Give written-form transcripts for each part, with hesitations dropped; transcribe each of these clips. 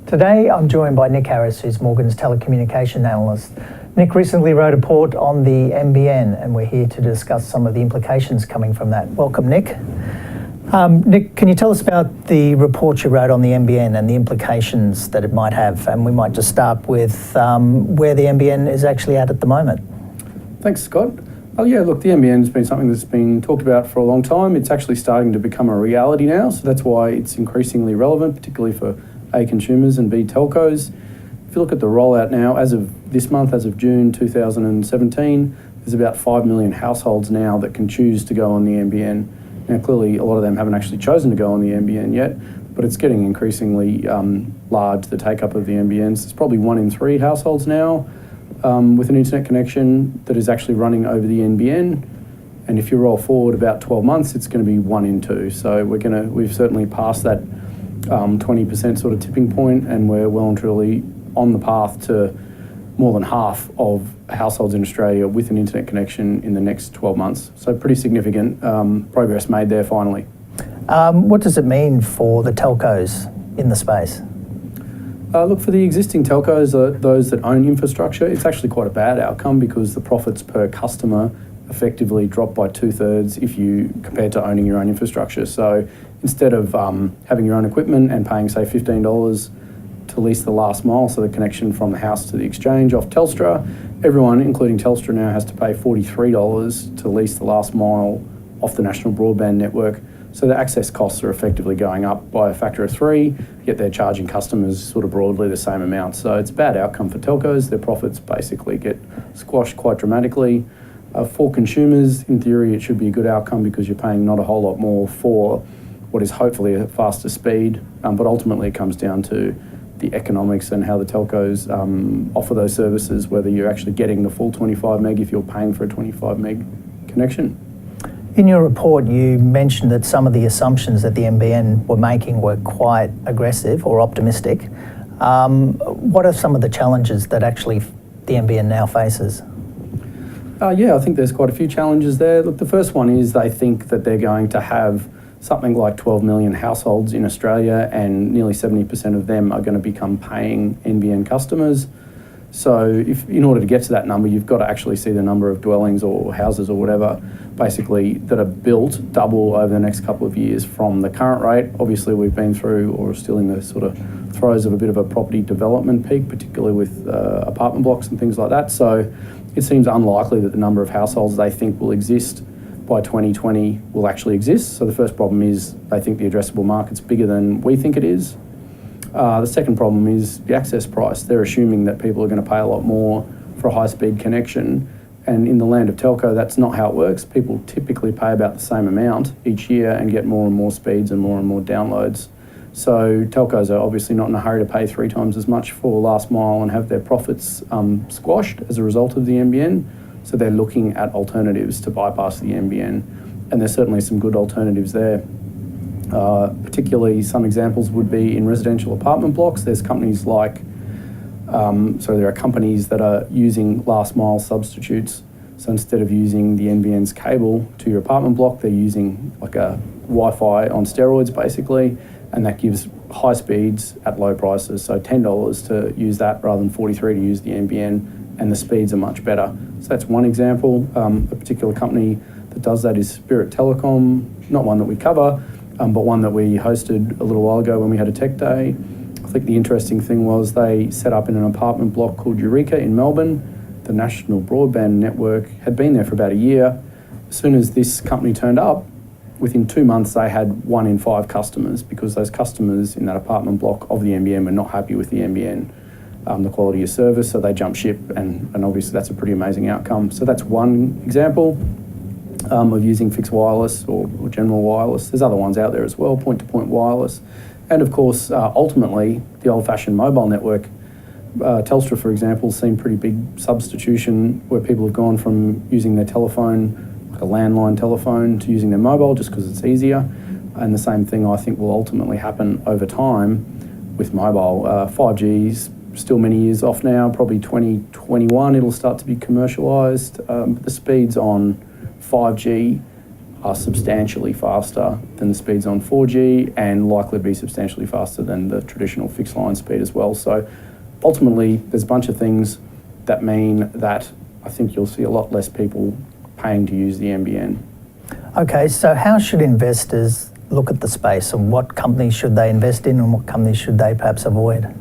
Today I'm joined by Nick Harris, who's Morgan's Telecommunications Analyst. Nick recently wrote a report on the NBN and we're here to discuss some of the implications coming from that. Welcome, Nick. Nick, can you tell us about the report you wrote on the NBN and the implications that it might have? And we might just start with where the NBN is actually at the moment. Thanks, Scott. Oh yeah, look, the NBN has been something that's been talked about for a long time. It's actually starting to become a reality now, so that's why it's increasingly relevant, particularly for A, consumers, and B, telcos. If you look at the rollout now, as of this month, as of June 2017, there's about 5 million households now that can choose to go on the NBN. Now, clearly, a lot of them haven't actually chosen to go on the NBN yet, but it's getting increasingly large, the take-up of the NBNs. It's probably 1 in 3 households now with an internet connection that is actually running over the NBN. And if you roll forward about 12 months, it's going to be 1 in 2. So we've certainly passed that 20% sort of tipping point, and we're well and truly on the path to more than half of households in Australia with an internet connection in the next 12 months. So pretty significant progress made there finally. What does it mean for the telcos in the space? Look, for the existing telcos, those that own infrastructure, it's actually quite a bad outcome because the profits per customer effectively drop by 2/3 if you compare to owning your own infrastructure. So instead of having your own equipment and paying, say, $15 to lease the last mile, so the connection from the house to the exchange off Telstra, everyone, including Telstra now, has to pay $43 to lease the last mile off the national broadband network. So the access costs are effectively going up by a factor of 3, yet they're charging customers sort of broadly the same amount. So it's a bad outcome for telcos. Their profits basically get squashed quite dramatically. For consumers, in theory, it should be a good outcome because you're paying not a whole lot more for what is hopefully a faster speed, but ultimately it comes down to the economics and how the telcos offer those services, whether you're actually getting the full 25 meg if you're paying for a 25 meg connection. In your report, you mentioned that some of the assumptions that the NBN were making were quite aggressive or optimistic. What are some of the challenges that actually the NBN now faces? Yeah, I think there's quite a few challenges there. Look, the first one is they think that they're going to have something like 12 million households in Australia and nearly 70% of them are going to become paying NBN customers. So in order to get to that number, you've got to actually see the number of dwellings or houses or whatever, basically, that are built double over the next couple of years from the current rate. Obviously, we've been through or still in the sort of throes of a bit of a property development peak, particularly with apartment blocks and things like that. So it seems unlikely that the number of households they think will exist by 2020 will actually exist. So the first problem is they think the addressable market's bigger than we think it is. The second problem is the access price. They're assuming that people are going to pay a lot more for a high-speed connection, and in the land of telco, that's not how it works. People typically pay about the same amount each year and get more and more speeds and more downloads. So telcos are obviously not in a hurry to pay 3 times as much for last mile and have their profits squashed as a result of the NBN. So they're looking at alternatives to bypass the NBN, and there's certainly some good alternatives there. Particularly some examples would be in residential apartment blocks. There's companies like, there are companies that are using last mile substitutes. So instead of using the NBN's cable to your apartment block, they're using like a Wi-Fi on steroids basically, and that gives high speeds at low prices. So $10 to use that rather than $43 to use the NBN, and the speeds are much better. So that's one example. A particular company that does that is Spirit Telecom, not one that we cover, but one that we hosted a little while ago when we had a tech day. I think the interesting thing was they set up in an apartment block called Eureka in Melbourne. The national broadband network had been there for about a year. As soon as this company turned up, within 2 months they had 1 in 5 customers because those customers in that apartment block of the NBN were not happy with the NBN, the quality of service, so they jumped ship, and obviously that's a pretty amazing outcome. So that's one example of using fixed wireless or general wireless. There's other ones out there as well, point-to-point wireless. And of course, ultimately, the old-fashioned mobile network. Telstra, for example, has seen pretty big substitution where people have gone from using their telephone, like a landline telephone, to using their mobile just because it's easier. And the same thing, I think, will ultimately happen over time with mobile. 5G's still many years off now, probably 2021 it'll start to be commercialised. The speeds on 5G are substantially faster than the speeds on 4G and likely to be substantially faster than the traditional fixed line speed as well. So ultimately, there's a bunch of things that mean that I think you'll see a lot less people paying to use the NBN. Okay, so how should investors look at the space, and what companies should they invest in and what companies should they perhaps avoid?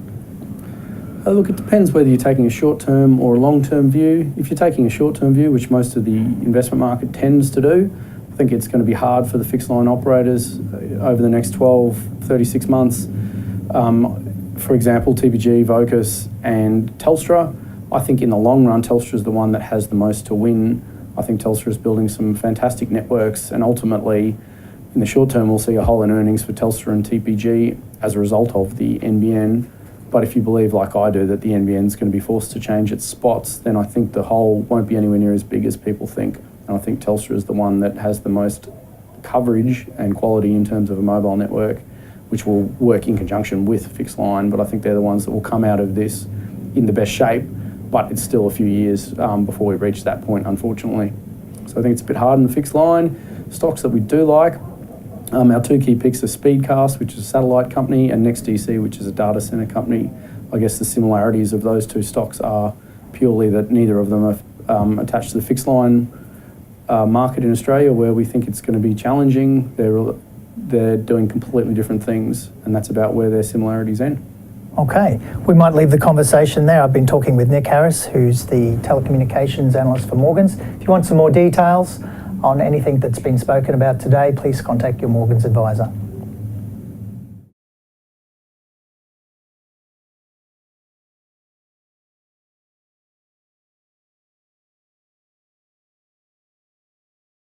Look, it depends whether you're taking a short-term or a long-term view. If you're taking a short-term view, which most of the investment market tends to do, I think it's going to be hard for the fixed line operators over the next 12, 36 months. For example, TPG, Vocus and Telstra. I think in the long run, Telstra is the one that has the most to win. I think Telstra is building some fantastic networks, and ultimately, in the short term, we'll see a hole in earnings for Telstra and TPG as a result of the NBN. But if you believe, like I do, that the NBN is going to be forced to change its spots, then I think the hole won't be anywhere near as big as people think. And I think Telstra is the one that has the most coverage and quality in terms of a mobile network, which will work in conjunction with fixed line. But I think they're the ones that will come out of this in the best shape. But it's still a few years before we reach that point, unfortunately. So I think it's a bit hard in the fixed line. Stocks that we do like, our two key picks are Speedcast, which is a satellite company, and NextDC, which is a data center company. I guess the similarities of those two stocks are purely that neither of them are attached to the fixed line market in Australia, where we think it's going to be challenging. They're doing completely different things, and that's about where their similarities end. Okay, we might leave the conversation there. I've been talking with Nick Harris, who's the Telecommunications Analyst for Morgans. If you want some more details on anything that's been spoken about today, please contact your Morgans advisor.